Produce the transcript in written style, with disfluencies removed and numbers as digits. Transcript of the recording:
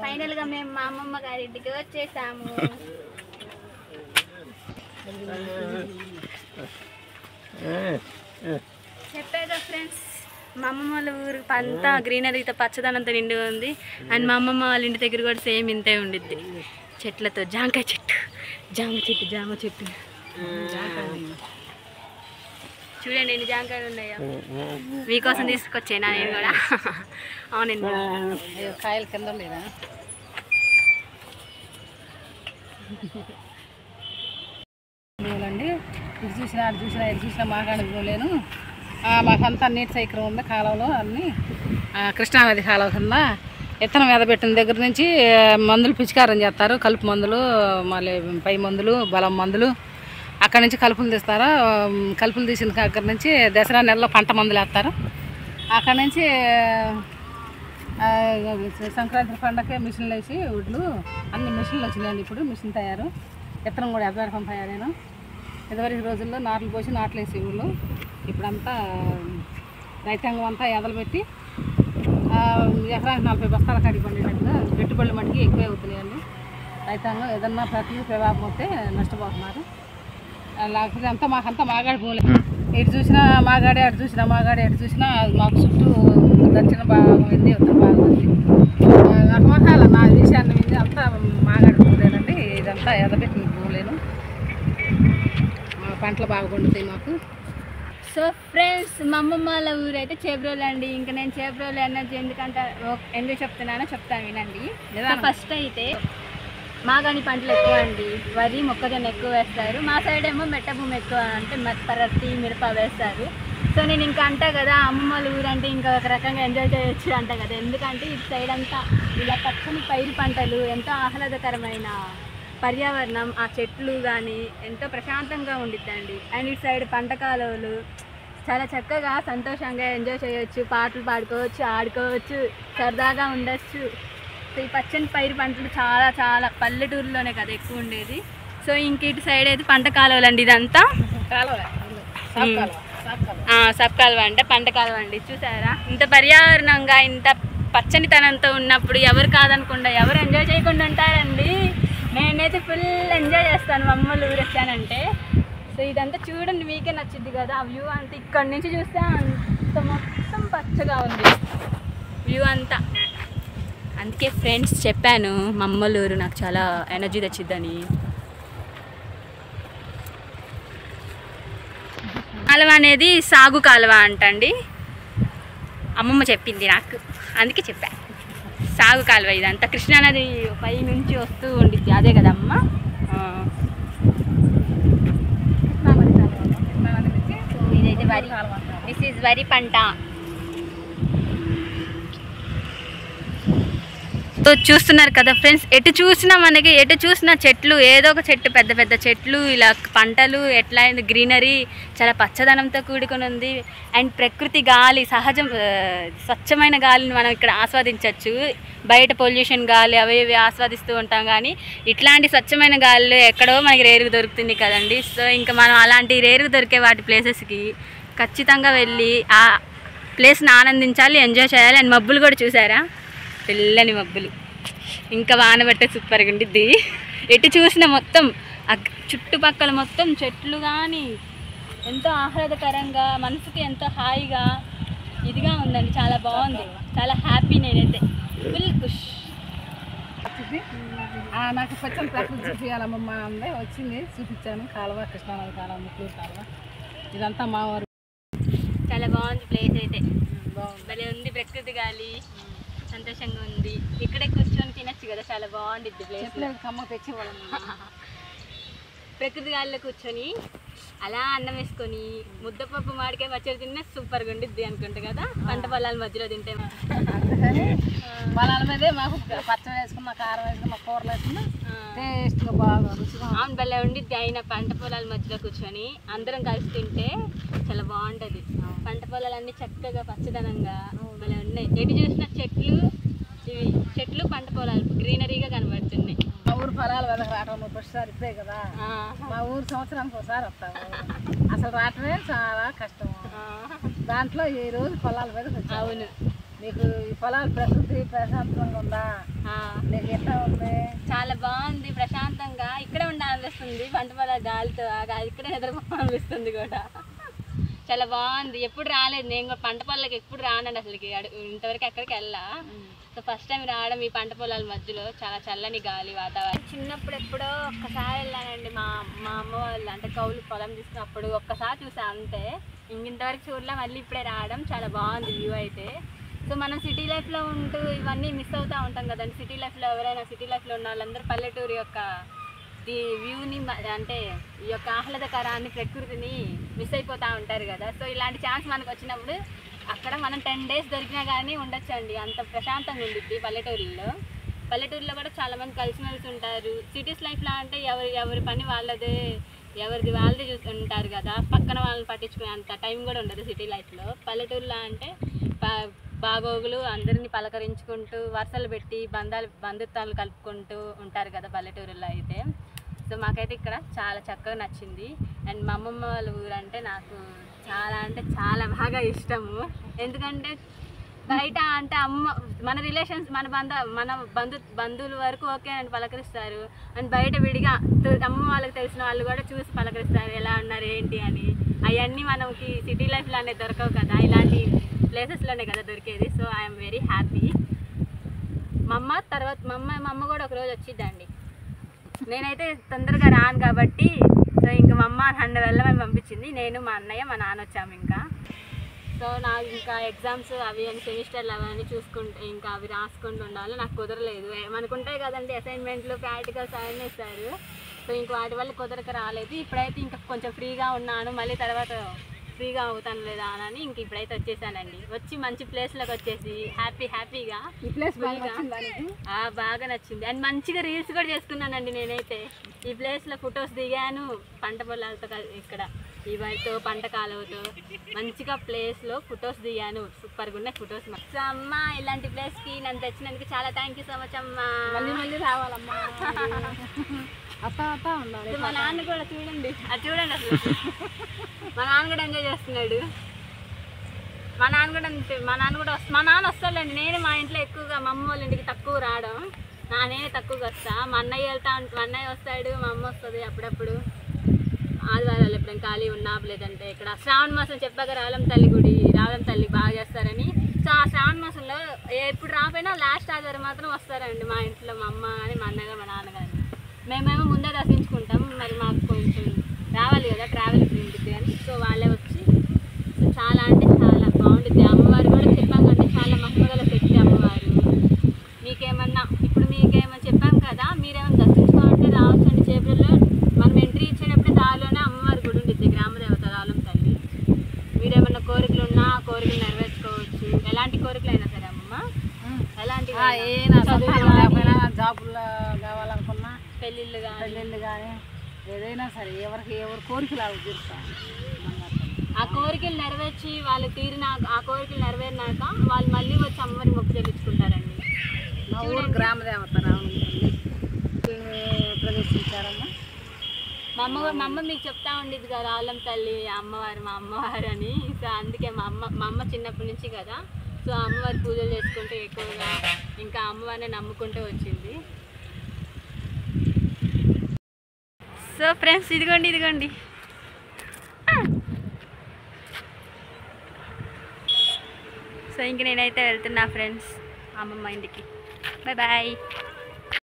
Final గా మేము మా అమ్మమ్మ గారి ఇంటికి వచ్చేసాము. చెప్పేదా ఫ్రెండ్స్, మా అమ్మమ్మ వాళ్ళ ఊరు అంతా గ్రీనరీతో పచ్చదనంతో నిండి ఉంది. అండ్ మా అమ్మమ్మ వాళ్ళ ఇంటి దగ్గర కూడా సేమ్ ఇంతే ఉండిద్ది, చెట్లతో. జాంకాయ చెట్టు, జామ చెట్టు చూడండి ఎన్ని జాంకాయలు ఉన్నాయో. మీకోసం తీసుకొచ్చేనా నేను కూడా. అవునండి, కాయలు కింద లేదా అండి. ఇది చూసినా అది చూసినా ఇది చూసినా మాకాడకు లేను. మాకంతా నీటి సైకిల్ ఉంది కాలంలో. అన్నీ కృష్ణానది కాలువ కింద విత్తనం ఎదబెట్టిన దగ్గర నుంచి మందులు పిచికారం చేస్తారు. కలుపు మందులు, మళ్ళీ పై మందులు, బలం మందులు. అక్కడి నుంచి కలుపులు తీస్తారు. కలుపులు తీసిన దగ్గర నుంచి దసరా నెలలో పంట మందులు వేస్తారు. అక్కడి నుంచి సంక్రాంతి పండగకే మిషన్లు వేసి వడ్లు అన్ని మిషన్లు వచ్చినాయండి. ఇప్పుడు మిషన్ తయారు, విత్తనం కూడా ఎదబెడతాం తయారైనా. ఇదివరకు రోజుల్లో నాట్లు పోసి నాట్లు వేసి ఊళ్ళు. ఇప్పుడంతా రైతాంగం అంతా ఎదలుపెట్టి ఎకరానికి 40 బస్తాల కాడికి పండేటట్టుగా పెట్టుబడులు మటుకి ఎక్కువే అవుతున్నాయండి. రైతాంగం ఏదన్నా ప్రకృతి ప్రభావం వస్తే నష్టపోతున్నారు. లేకపోతే అంతా మాకంతా మాగాడి భూములే. ఇటు చూసినా మాగాడే, అటు చూసినా మాగాడే, ఎటు చూసినా మాకు చుట్టూ దక్షిణ భాగం ఉంది, ఉత్తర భాగం ఉంది. రకరకాల నా విషయాన్ని మీద అంతా మాగాడి భూములేనండి. ఇదంతా ఎదబెట్టిన భూములేను. పంటలు బాగా పండుతాయి మాకు. సో ఫ్రెండ్స్, మా అమ్మమ్మ వాళ్ళ ఊరు అయితే చేబ్రోలు అండి. ఇంకా నేను చేబ్రోలు ఎనర్జీ ఎందుకంటే ఎందుకు చెప్తున్నానో చెప్తాను వినండి. ఫస్ట్ అయితే మాగాని పంటలు ఎక్కువ అండి. వరి, మొక్కజొన్న ఎక్కువ వేస్తారు. మా సైడ్ ఏమో మెట్ట భూమి ఎక్కువ, అంటే పరత్తి, మిరప వేస్తారు. సో నేను ఇంకా అంటా కదా, అమ్మమ్మ వాళ్ళ ఊరు అంటే ఇంకా ఒక రకంగా ఎంజాయ్ చేయొచ్చు అంట కదా. ఎందుకంటే ఇటు సైడ్ అంతా ఇలా పచ్చని పైరు పంటలు, ఎంతో ఆహ్లాదకరమైన పర్యావరణం, ఆ చెట్లు కానీ ఎంతో ప్రశాంతంగా ఉండిద్దండి. అండ్ ఇటు సైడ్ పంట కాలువలు, చాలా చక్కగా సంతోషంగా ఎంజాయ్ చేయొచ్చు, పాటలు పాడుకోవచ్చు, ఆడుకోవచ్చు, సరదాగా ఉండొచ్చు. సో ఈ పచ్చని పైరు పంటలు చాలా చాలా పల్లెటూరులోనే కదా ఎక్కువ ఉండేది. సో ఇంక ఇటు సైడ్ అయితే పంట కాలువలు అండి. ఇదంతా సబ్ కాలువ అంటే పంట కాలువ అండి. చూసారా, ఇంత పర్యావరణంగా ఇంత పచ్చనితనంతో ఉన్నప్పుడు ఎవరు కాదనకుండా, ఎవరు ఎంజాయ్ చేయకుండా ఉంటారండి. నేనైతే ఫుల్ ఎంజాయ్ చేస్తాను మా అమ్మలు ఊరు వచ్చానంటే. సో ఇదంతా చూడండి, మీకే నచ్చుద్ది కదా. ఆ వ్యూ అంతా ఇక్కడి నుంచి చూస్తే అంత మొత్తం పచ్చగా ఉంది వ్యూ అంతా. అందుకే ఫ్రెండ్స్ చెప్పాను, మా అమ్మల ఊరు నాకు చాలా ఎనర్జీ తెచ్చిద్దని. కాలువ అనేది సాగు కాలువ అంటండి, అమ్మమ్మ చెప్పింది నాకు, అందుకే చెప్పా. సాగు కాలువ ఇదంతా కృష్ణానది పై నుంచి వస్తూ ఉండిద్ది, అదే కదమ్మ. ఇదైతే వరి, దిస్ ఈజ్ వరి పంట. సో చూస్తున్నారు కదా ఫ్రెండ్స్, ఎటు చూసినా మనకి, ఎటు చూసినా చెట్లు, ఏదో ఒక చెట్టు, పెద్ద పెద్ద చెట్లు, ఇలా పంటలు, ఎట్లా అయింది గ్రీనరీ, చాలా పచ్చదనంతో కూడుకొని ఉంది. అండ్ ప్రకృతి గాలి, సహజం స్వచ్ఛమైన గాలిని మనం ఇక్కడ ఆస్వాదించవచ్చు. బయట పొల్యూషన్ గాలి అవి ఇవి ఆస్వాదిస్తూ ఉంటాం, కానీ ఇట్లాంటి స్వచ్ఛమైన గాలి ఎక్కడో మనకి రేరుగా దొరుకుతుంది కదండి. సో ఇంకా మనం అలాంటి రేరుగా దొరికే వాటి ప్లేసెస్కి ఖచ్చితంగా వెళ్ళి ఆ ప్లేస్ని ఆనందించాలి, ఎంజాయ్ చేయాలి. అండ్ మబ్బులు కూడా చూసారా, తెల్లని మబ్బులు, ఇంకా వాన పట్టే సూపర్గా ఉండిద్ది. ఎటు చూసిన మొత్తం చుట్టుపక్కల మొత్తం చెట్లు కానీ ఎంతో ఆహ్లాదకరంగా, మనసుకి ఎంతో హాయిగా ఇదిగా ఉందండి. చాలా బాగుంది, చాలా హ్యాపీ. నేనైతే ఫుల్ ఖుష్. నాకు పచ్చని ప్రకృతి చూపించాలమ్మమ్మ అందే వచ్చింది, చూపించాను. కాలువ, కృష్ణానది కాలువ, ముక్కూరు కాలువ, ఇదంతా మా ఊరు. చాలా బాగుంది ప్లేస్ అయితే, భలే ఉంది. ప్రకృతి గాలి సంతోషంగా ఉంది. ఇక్కడే కూర్చొని తినచ్చు కదా, చాలా బాగుండిద్ది ప్లేస్. కమ్మ తెచ్చేవాళ్ళం. ప్రకృతి గాలిలో కూర్చొని అలా అన్నం వేసుకొని ముద్దపప్పు మామిడికాయ పచ్చడి తిన్నా సూపర్గా ఉండిద్ది అనుకుంటా కదా, పంట పొలాల మధ్యలో తింటే. అందుకని పొలాల మీదే మాకు పచ్చడి వేసుకున్న, కారం వేసుకున్న, కూరలు వేసుకున్న టేస్ట్గా బాగా రుచిగా. అవును, భలే ఉండిద్ది. అయినా పంట పొలాల మధ్యలో కూర్చొని అందరం కలిసి తింటే చాలా బాగుంటుంది. పంట పొలాలన్నీ చక్కగా పచ్చదనంగా భలే ఉన్నాయి. ఎటు చూసిన చెట్లు, ఇవి చెట్లు, పంట పొలాలు గ్రీనరీగా కనబడుతున్నాయి. మా ఊరు పొలాలు వెదక రావడం ఒకసారి ఇప్పుడే కదా. మా ఊరు సంవత్సరానికి ఒకసారి వస్తాము. అసలు రావటమే చాలా కష్టం. దాంట్లో ఈ రోజు పొలాల మీద. అవును, మీకు ఈ పొలాలు ప్రకృతి ప్రశాంతంగా ఉందా? నీకు ఎట్లా ఉంది? చాలా బాగుంది, ప్రశాంతంగా ఇక్కడే ఉండాలనిపిస్తుంది. పంట పొలాల గాలితో ఇక్కడే నిద్రపోవాలనిపిస్తుంది కూడా. చాలా బాగుంది. ఎప్పుడు రాలేదు నేను కూడా పంట పొలాలకు, ఎప్పుడు రానండి అసలుకి. ఇంతవరకు ఎక్కడికి వెళ్ళా. సో ఫస్ట్ టైం రావడం ఈ పంట పొలాల మధ్యలో. చాలా చల్లని గాలి వాతావరణం. చిన్నప్పుడు ఎప్పుడో ఒక్కసారి వెళ్ళానండి మా అమ్మ వాళ్ళు, అంటే కౌలు పొలం తీసుకున్నప్పుడు ఒక్కసారి చూసా అంతే. ఇంతవరకు చూడలే. మళ్ళీ ఇప్పుడే రావడం చాలా బాగుంది వ్యూ అయితే. సో మనం సిటీ లైఫ్లో ఉంటూ ఇవన్నీ మిస్ అవుతూ ఉంటాం కదండి. సిటీ లైఫ్లో ఎవరైనా సిటీ లైఫ్లో ఉన్న వాళ్ళందరూ పల్లెటూరు యొక్క ఈ వ్యూని, అంటే ఈ యొక్క ఆహ్లాదకరాన్ని, ప్రకృతిని మిస్ అయిపోతూ ఉంటారు కదా. సో ఇలాంటి ఛాన్స్ మనకు వచ్చినప్పుడు అక్కడ మనం 10 days దొరికినా కానీ ఉండొచ్చండి. అంత ప్రశాంతంగా ఉండిద్ది పల్లెటూరులో కూడా చాలామంది కలిసిమెలిసి ఉంటారు. సిటీస్ లైఫ్లో అంటే ఎవరి పని వాళ్ళదే, ఎవరిది వాళ్ళదే ఉంటారు కదా. పక్కన వాళ్ళని పట్టించుకునే అంత టైం కూడా ఉండదు సిటీ లైఫ్లో. పల్లెటూరులో అంటే బాగోగులు అందరినీ పలకరించుకుంటూ, వరుసలు పెట్టి బంధుత్వాలు కలుపుకుంటూ ఉంటారు కదా పల్లెటూరులో అయితే. సో మాకైతే ఇక్కడ చాలా చక్కగా నచ్చింది. అండ్ మా అమ్మమ్మ వాళ్ళ ఊరు అంటే నాకు చాలా అంటే చాలా బాగా ఇష్టము. ఎందుకంటే బయట అంటే మన రిలేషన్స్, మన బంధువుల వరకు ఓకే అని పలకరిస్తారు. అండ్ బయట విడిగా అమ్మ వాళ్ళకి తెలిసిన వాళ్ళు కూడా చూసి పలకరిస్తారు, ఎలా ఉన్నారు ఏంటి అని. అవన్నీ మనకి సిటీ లైఫ్లో అనేది దొరకవు కదా, ఇలాంటి ప్లేసెస్లోనే కదా దొరికేది. So I'm very happy. మా అమ్మ కూడా ఒకరోజు వచ్చిద్దండి. నేనైతే తొందరగా రాను కాబట్టి, సో ఇంకా మా అమ్మ నన్ను వెళ్ళమని పంపించింది. నేను, మా అన్నయ్య, మా నాన్న వచ్చాము ఇంకా. సో నాకు ఇంకా ఎగ్జామ్స్ అవి అని, సెమిస్టర్లు అవన్నీ చూసుకుంటే ఇంకా అవి రాసుకుంటూ ఉండాలి. నాకు కుదరలేదు. మనకుంటాయి కదండి అసైన్మెంట్లు, ప్రాక్టికల్స్ అవన్నీ ఇస్తారు. సో ఇంక వాటి వల్ల కుదరక రాలేదు. ఇప్పుడైతే ఇంకా కొంచెం ఫ్రీగా ఉన్నాను. మళ్ళీ తర్వాత ఫ్రీగా అవుతాను లేదా అని ఇంక ఇప్పుడైతే వచ్చేసానండి. వచ్చి మంచి ప్లేస్లోకి వచ్చేసి హ్యాపీగా ఈ ప్లేస్ బాగా నచ్చింది. అండ్ మంచిగా రీల్స్ కూడా చేసుకున్నానండి నేనైతే. ఈ ప్లేస్లో ఫొటోస్ దిగాను, పంట పొలాలతో ఇక్కడ ఈ వాటితో, పంట కాలువతో మంచిగా ప్లేస్లో ఫొటోస్ దిగాను. సూపర్గా ఉన్నాయి ఫొటోస్. సో అమ్మ, ఇలాంటి ప్లేస్కి నన్ను తెచ్చినందుకు చాలా థ్యాంక్ యూ సో మచ్ అమ్మా. మళ్ళీ రావాలమ్మా. అత్త ఉండాలి. మా నాన్న కూడా చూడండి, అది చూడండి అసలు. మా నాన్న కూడా ఎంజాయ్ చేస్తున్నాడు. మా నాన్న వస్తాడండి. నేను మా ఇంట్లో ఎక్కువగా మా అమ్మ వాళ్ళ ఇంటికి తక్కువ రావడం, నేనే తక్కువగా వస్తా. మా అన్నయ్య వస్తాడు, మా అమ్మ వస్తుంది అప్పుడప్పుడు. ఆదివారాలు ఎప్పుడైనా ఖాళీ ఉన్నా, లేదంటే ఇక్కడ శ్రావణ మాసం చెప్పాక రావలం తల్లి బాగా చేస్తారని. సో ఆ శ్రావణ మాసంలో ఎప్పుడు రాపోయినా లాస్ట్ ఆదివారం మాత్రం వస్తారండి మా ఇంట్లో మా అమ్మ కానీ, మా అన్నగా, మా నాన్నగారు. మేమేమో ముందే దర్శించుకుంటాం. మరి మాకు కొంచెం రావాలి కదా, ట్రావెల్ ఉంటుంది అని. సో వాళ్ళే వచ్చి చాలా అంటే చాలా బాగుంటుంది. అమ్మవారు కూడా చెప్పాం కంటే చాలా మహిమగల శక్తి అమ్మవారు. మీకేమన్నా చెప్పాం కదా, మీరేమైనా దర్శించుకోవాలంటే రావచ్చండి. చేపల్లో మనం ఎంట్రీ ఇచ్చేటప్పుడే దారిలోనే అమ్మవారి గుడి ఉంటుంది, గ్రామదేవత రావలం తల్లి. మీరేమన్నా కోరికలు ఉన్నా ఆ కోరికలు నెరవేర్చుకోవచ్చు. ఎలాంటి కోరికలు అయినా సరే అమ్మమ్మ, ఎలాంటి జాబుల్లో కావాలనుకున్నా, పెళ్ళిళ్ళు కానీ ఏదైనా సరే ఎవరి కోరికలు అవి తీరుతాం. ఆ కోరికలు నెరవేర్చి వాళ్ళు ఆ కోరికలు నెరవేరినాక వాళ్ళు మళ్ళీ వచ్చి అమ్మవారి మొక్కు చెల్లించుకుంటారండి. మా ఊరు గ్రామదేవత ప్రదర్శించారమ్మా. మా అమ్మ మీకు చెప్తా ఉండేది కదా, రావలం తల్లి అమ్మవారు, మా అమ్మవారు అని. సో అందుకే మా అమ్మ చిన్నప్పటి నుంచి కదా, సో అమ్మవారి పూజలు చేసుకుంటూ ఎక్కువగా ఇంకా అమ్మవారిని నమ్ముకుంటూ వచ్చింది. సో ఫ్రెండ్స్, ఇదిగోండి. సో ఇంక నేనైతే వెళ్తున్నా ఫ్రెండ్స్ అమ్మమ్మ ఇంటికి. బాయ్.